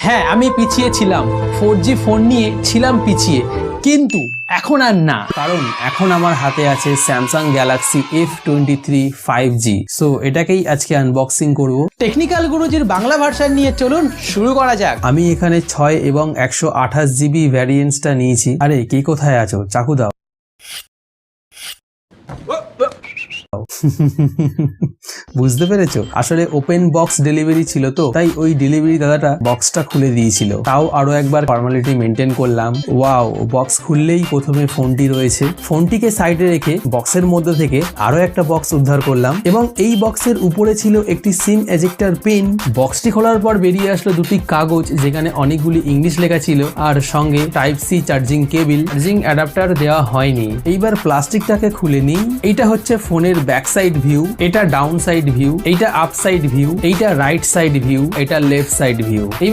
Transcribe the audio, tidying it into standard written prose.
হ্যাঁ, আমি পিছিয়ে ছিলাম। 4G ফোন নিয়ে ছিলাম পিছিয়ে, কিন্তু এখন আর না। কারণ এখন আমার হাতে আছে Samsung Galaxy F23 5G। So এটাকেই আজকে আনবক্সিং করব। টেকনিক্যাল গুরুজির বাংলা ভার্সন নিয়ে চলুন শুরু করা যাক। আমি এখানে 6 এবং 128GB ভ্যারিয়েন্টসটা নিয়েছি। আরে কে কোথায় আছো? চাকু দাও। বুঝতে পেরেছো? আসলে ওপেন বক্স ডেলিভারি ছিল, তো তাই ওই ডেলিভারি দাদাটা বক্সটা খুলে দিয়েছিল। তাও আরো একবার ফর্মালিটি মেনটেন করলাম। ওয়াও, বক্স খুললেই প্রথমে ফোনটি রয়েছে। ফোনটিকে সাইডে রেখে বক্সের মধ্যে থেকে আরো একটা বক্স উদ্ধার করলাম এবং এই বক্সের উপরে ছিল একটি সিম এজেক্টর পিন। বক্সটি খোলার পর বেরিয়ে আসলো দুটি কাগজ, যেখানে অনেকগুলি ইংলিশ লেখা ছিল আর সঙ্গে type C charging cable, charging adapter দেওয়া হয়নি। এইবার প্লাস্টিকটাকে খুলে নিই। এইটা হচ্ছে ফোনের ব্যাক সাইড ভিউ, এটা ডাউন সাইড ভিউ, এইটা আপ সাইড ভিউ, এইটা রাইট সাইড ভিউ, এটা লেফট সাইড ভিউ। এইবার